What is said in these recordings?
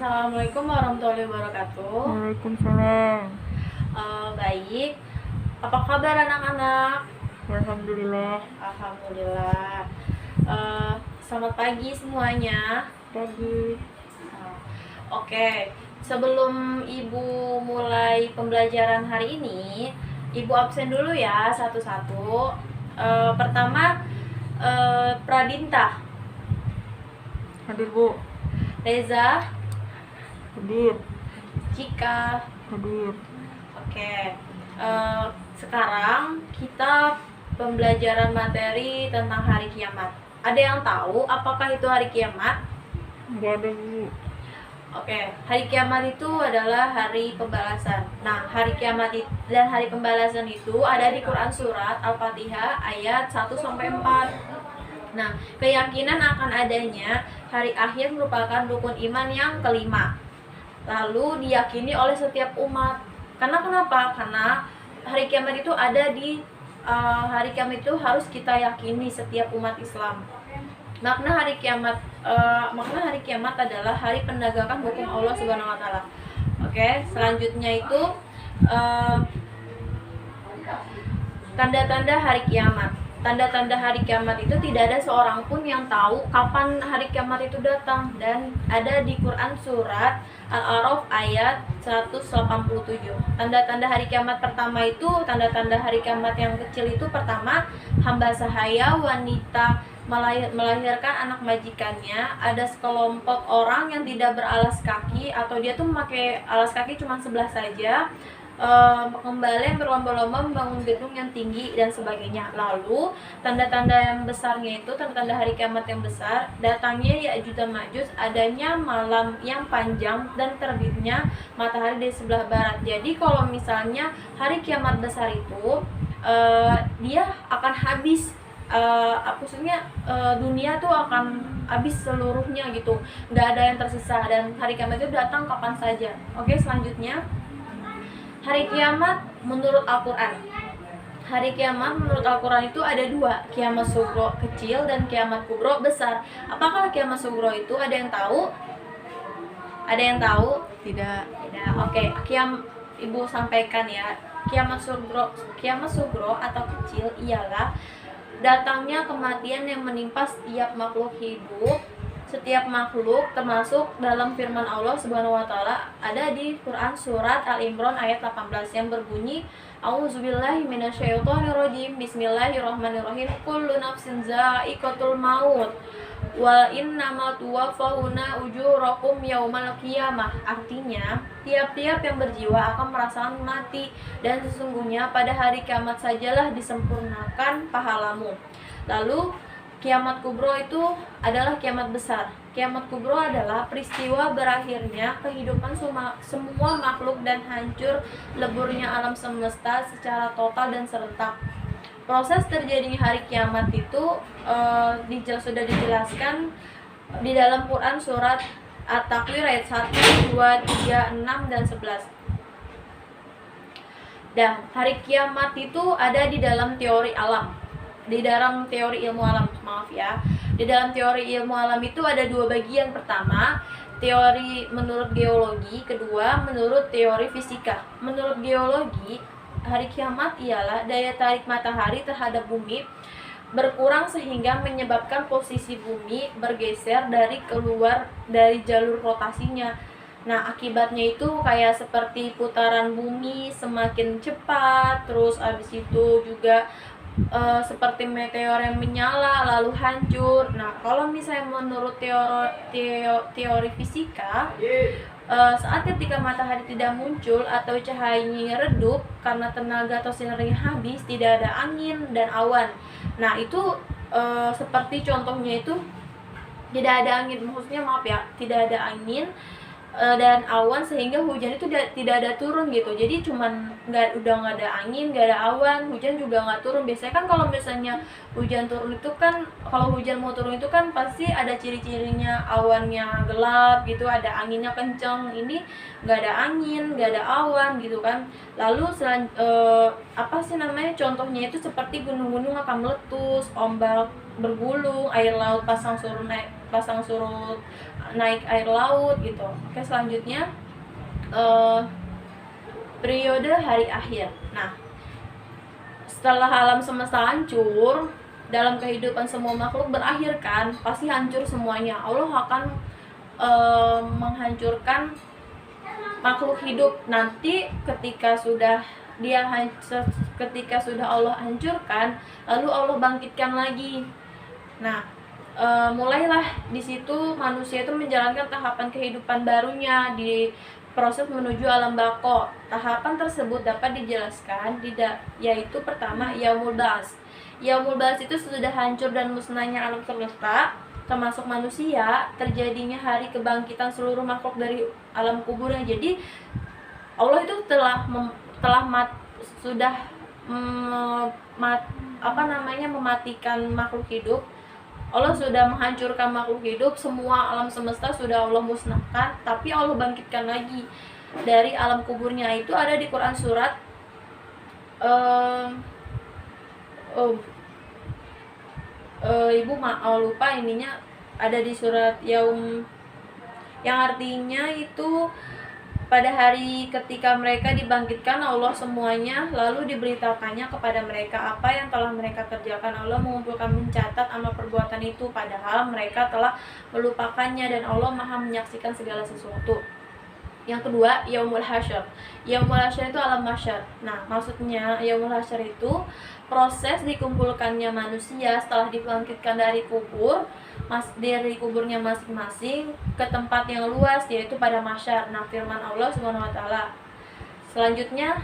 Assalamualaikum warahmatullahi wabarakatuh. Waalaikumsalam. Baik. Apa kabar anak-anak? Alhamdulillah. Alhamdulillah. Selamat pagi semuanya. Pagi. Oke. Sebelum Ibu mulai pembelajaran hari ini, Ibu absen dulu ya satu-satu. Pertama, Pradinta, Hadir, Bu. Reza, Hadir. Cika. Hadir. Oke. Sekarang kita pembelajaran materi tentang hari kiamat. Ada yang tahu apakah itu hari kiamat? Enggak ada, Bu. Oke, hari kiamat itu adalah hari pembalasan. Nah, hari kiamat dan hari pembalasan itu ada di Quran surat Al-Fatihah ayat 1 sampai 4. Nah, keyakinan akan adanya hari akhir merupakan rukun iman yang kelima. Lalu diyakini oleh setiap umat. Karena kenapa? Karena hari kiamat itu ada di hari kiamat itu harus kita yakini setiap umat Islam. Makna hari kiamat adalah hari penegakan hukum Allah Subhanahu wa taala. Oke, selanjutnya itu tanda-tanda hari kiamat. Tanda-tanda hari kiamat itu tidak ada seorang pun yang tahu kapan hari kiamat itu datang, dan ada di Quran surat Al-A'raf ayat 187. Tanda-tanda hari kiamat pertama itu, tanda-tanda hari kiamat yang kecil itu, pertama, hamba sahaya wanita melahirkan anak majikannya. Ada sekelompok orang yang tidak beralas kaki, atau dia tuh memakai alas kaki cuma sebelah saja, kembali berlomba-lomba membangun gedung yang tinggi dan sebagainya. Lalu tanda-tanda yang besarnya itu, tanda-tanda hari kiamat yang besar, datangnya Ya'juj dan Ma'juj, adanya malam yang panjang dan terbitnya matahari di sebelah barat. Jadi kalau misalnya hari kiamat besar itu dia akan habis, maksudnya dunia tuh akan habis seluruhnya gitu, nggak ada yang tersisa, dan hari kiamat itu datang kapan saja. Oke, selanjutnya hari kiamat menurut Al-Quran. Hari kiamat menurut Al-Quran itu ada dua, kiamat sugro kecil dan kiamat kubro besar. Apakah kiamat sugro itu? Ada yang tahu? Ada yang tahu? Tidak. Tidak. Oke, Ibu sampaikan ya. Kiamat sugro atau kecil ialah datangnya kematian yang menimpa setiap makhluk hidup. Setiap makhluk, termasuk dalam firman Allah Subhanahu wa taala ada di Quran surat Al-Imran ayat 18 yang berbunyi, A'udzubillahi minasyaitonirrajim, bismillahirrahmanirrahim, kullu nafsin za'iqatul maut wa innamal tuwaffawna ujurakum yaumal qiyamah. Artinya, tiap-tiap yang berjiwa akan merasakan mati, dan sesungguhnya pada hari kiamat sajalah disempurnakan pahalamu. Lalu kiamat kubro itu adalah kiamat besar. Kiamat kubro adalah peristiwa berakhirnya kehidupan semua makhluk dan hancur leburnya alam semesta secara total dan serentak. Proses terjadinya hari kiamat itu sudah dijelaskan di dalam Quran surat At-Takwir ayat 1, 2, 3, 6, dan 11. Dan hari kiamat itu ada di dalam teori alam. Di dalam teori ilmu alam, di dalam teori ilmu alam itu ada dua bagian. Pertama, teori menurut geologi, kedua menurut teori fisika. Menurut geologi, hari kiamat ialah daya tarik matahari terhadap bumi berkurang sehingga menyebabkan posisi bumi bergeser keluar dari jalur rotasinya. Nah, akibatnya itu kayak seperti putaran bumi semakin cepat, terus abis itu juga seperti meteor yang menyala lalu hancur. Nah, kalau misalnya menurut teori fisika, saat ketika matahari tidak muncul atau cahayanya redup karena tenaga atau sinarnya habis, tidak ada angin dan awan. Nah, itu seperti contohnya itu tidak ada angin, maksudnya tidak ada angin dan awan, sehingga hujan itu tidak ada turun gitu. Jadi cuman udah nggak ada angin, nggak ada awan, hujan juga nggak turun. Biasanya kan kalau misalnya hujan turun itu kan, kalau hujan mau turun itu kan pasti ada ciri-cirinya, awannya gelap gitu, ada anginnya kenceng. Ini nggak ada angin, nggak ada awan gitu kan. Lalu contohnya itu seperti gunung-gunung akan meletus, ombak bergulung, air laut pasang surut pasang surut naik air laut gitu. Oke, selanjutnya periode hari akhir. Nah, setelah alam semesta hancur, dalam kehidupan semua makhluk berakhir kan, pasti hancur semuanya. Allah akan menghancurkan makhluk hidup nanti ketika sudah Allah hancurkan, lalu Allah bangkitkan lagi. Nah, mulailah di situ manusia itu menjalankan tahapan kehidupan barunya di proses menuju alam bako. Tahapan tersebut dapat dijelaskan yaitu pertama yaumul ba'ats. Yaumul ba'ats itu sudah hancur dan musnahnya alam semesta termasuk manusia, terjadinya hari kebangkitan seluruh makhluk dari alam kuburnya. Jadi Allah itu mematikan makhluk hidup. Allah sudah menghancurkan makhluk hidup, semua alam semesta sudah Allah musnahkan, tapi Allah bangkitkan lagi dari alam kuburnya. Itu ada di Quran surat ibu lupa ininya, ada di surat Yaum, yang artinya itu pada hari ketika mereka dibangkitkan Allah semuanya, lalu diberitakannya kepada mereka apa yang telah mereka kerjakan. Allah mengumpulkan mencatat amal perbuatan itu, padahal mereka telah melupakannya, dan Allah Maha menyaksikan segala sesuatu. Yang kedua, Yaumul Hasyr. Yaumul Hasyr itu alam mahsyar. Nah, maksudnya Yaumul Hasyr itu proses dikumpulkannya manusia setelah dibangkitkan dari kuburnya masing-masing ke tempat yang luas, yaitu pada mahsyar. Nah, firman Allah Subhanahu wa taala selanjutnya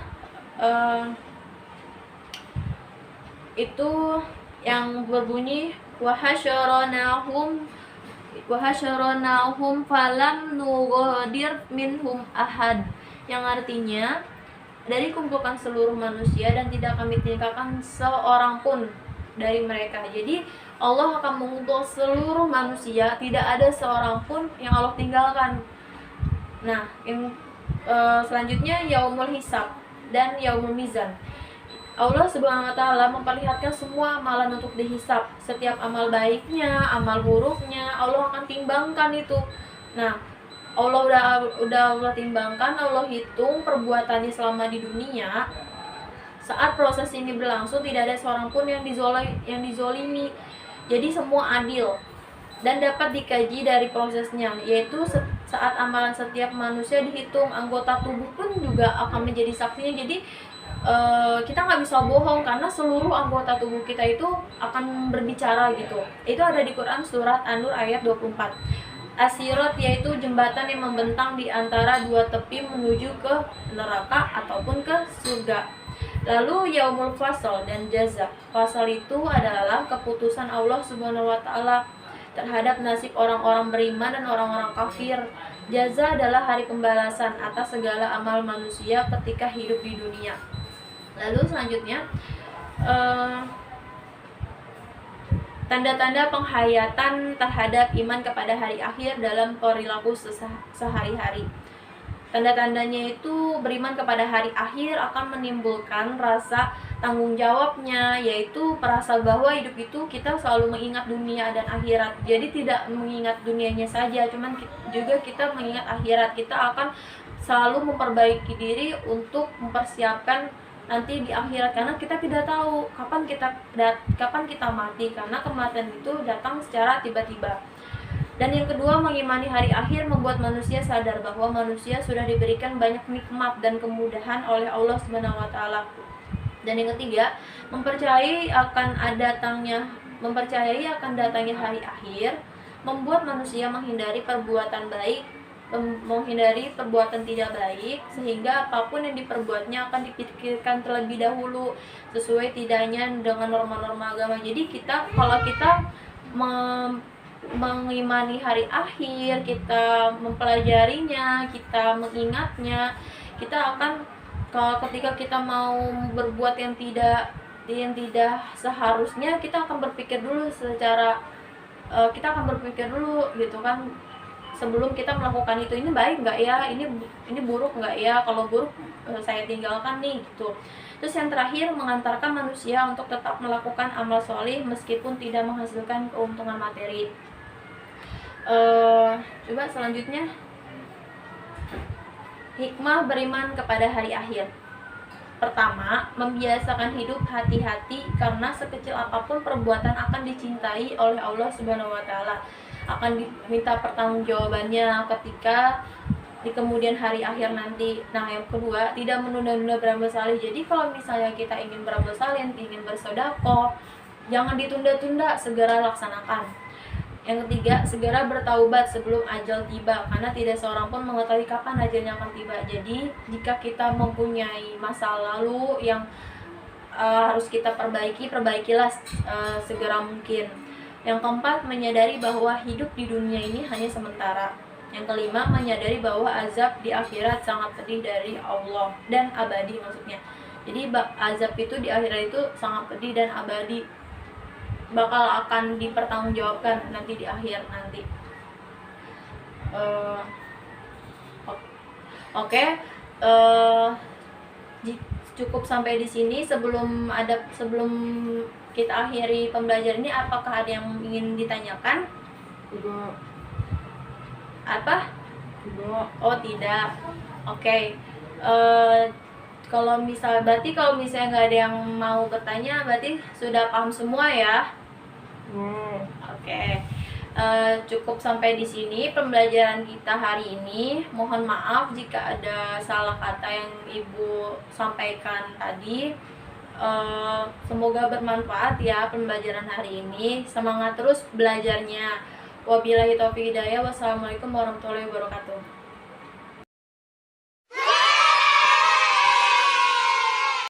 itu yang berbunyi wahasyaronahum falam nughadir minhum ahad, yang artinya dari kumpulkan seluruh manusia dan tidak kami tinggalkan seorang pun dari mereka. Jadi Allah akan mengumpul seluruh manusia, tidak ada seorang pun yang Allah tinggalkan. Nah, yang selanjutnya Yaumul Hisab dan Yaumul Mizan. Allah Subhanahu wa taala memperlihatkan semua amalan untuk dihisab. Setiap amal baiknya, amal buruknya, Allah akan timbangkan itu. Nah, Allah udah timbangkan, Allah hitung perbuatannya selama di dunia. Saat proses ini berlangsung, tidak ada seorang pun yang dizolimi. Jadi semua adil dan dapat dikaji dari prosesnya, yaitu saat amalan setiap manusia dihitung, anggota tubuh pun juga akan menjadi saksinya. Jadi kita nggak bisa bohong karena seluruh anggota tubuh kita itu akan berbicara gitu. Itu ada di Quran surat An-Nur ayat 24. As-Sirat yaitu jembatan yang membentang di antara dua tepi menuju ke neraka ataupun ke surga. Lalu Yaumul Fasal dan Jaza. Fasal itu adalah keputusan Allah Subhanahu wa taala terhadap nasib orang-orang beriman dan orang-orang kafir. Jaza adalah hari pembalasan atas segala amal manusia ketika hidup di dunia. Lalu selanjutnya tanda-tanda penghayatan terhadap iman kepada hari akhir dalam perilaku sehari-hari. Tanda-tandanya itu beriman kepada hari akhir akan menimbulkan rasa tanggung jawabnya, yaitu perasa bahwa hidup itu kita selalu mengingat dunia dan akhirat. Jadi tidak mengingat dunianya saja, cuman juga kita mengingat akhirat. Kita akan selalu memperbaiki diri untuk mempersiapkan nanti di akhirat, karena kita tidak tahu kapan kita mati, karena kematian itu datang secara tiba-tiba. Dan yang kedua, mengimani hari akhir membuat manusia sadar bahwa manusia sudah diberikan banyak nikmat dan kemudahan oleh Allah Subhanahu wa taala. Dan yang ketiga, mempercayai akan datangnya hari akhir membuat manusia menghindari perbuatan baik, menghindari perbuatan tidak baik, sehingga apapun yang diperbuatnya akan dipikirkan terlebih dahulu sesuai tidaknya dengan norma-norma agama. Jadi kalau kita mengimani hari akhir, kita mempelajarinya, kita mengingatnya, kita akan ketika kita mau berbuat yang tidak seharusnya, kita akan berpikir dulu gitu kan, sebelum kita melakukan itu. Ini baik nggak ya, ini buruk nggak ya, kalau buruk saya tinggalkan nih gitu. Terus yang terakhir, mengantarkan manusia untuk tetap melakukan amal soleh meskipun tidak menghasilkan keuntungan materi. Coba selanjutnya, hikmah beriman kepada hari akhir. Pertama, membiasakan hidup hati-hati karena sekecil apapun perbuatan akan dicintai oleh Allah Subhanahu wa taala. Akan diminta pertanggungjawabannya ketika di kemudian hari akhir nanti. Nah, yang kedua, tidak menunda-nunda beramal saleh. Jadi kalau misalnya kita ingin beramal saleh, ingin bersedekah, jangan ditunda-tunda, segera laksanakan. Yang ketiga, segera bertaubat sebelum ajal tiba, karena tidak seorang pun mengetahui kapan ajalnya akan tiba. Jadi, jika kita mempunyai masa lalu yang harus kita perbaikilah segera mungkin. Yang keempat, menyadari bahwa hidup di dunia ini hanya sementara. Yang kelima, menyadari bahwa azab di akhirat sangat pedih dari Allah dan abadi maksudnya. Jadi azab itu di akhirat itu sangat pedih dan abadi, bakal akan dipertanggungjawabkan nanti di akhir nanti. Oke, cukup sampai di sini. Sebelum kita akhiri pembelajaran ini, apakah ada yang ingin ditanyakan? Tidak. Apa? Tidak. Oh, tidak. Oke. Kalau misalnya nggak ada yang mau bertanya, berarti sudah paham semua ya. Oke. Cukup sampai di sini pembelajaran kita hari ini. Mohon maaf jika ada salah kata yang Ibu sampaikan tadi. Semoga bermanfaat ya pembelajaran hari ini. Semangat terus belajarnya. Wabillahi taufiq hidayah. Wassalamualaikum warahmatullahi wabarakatuh.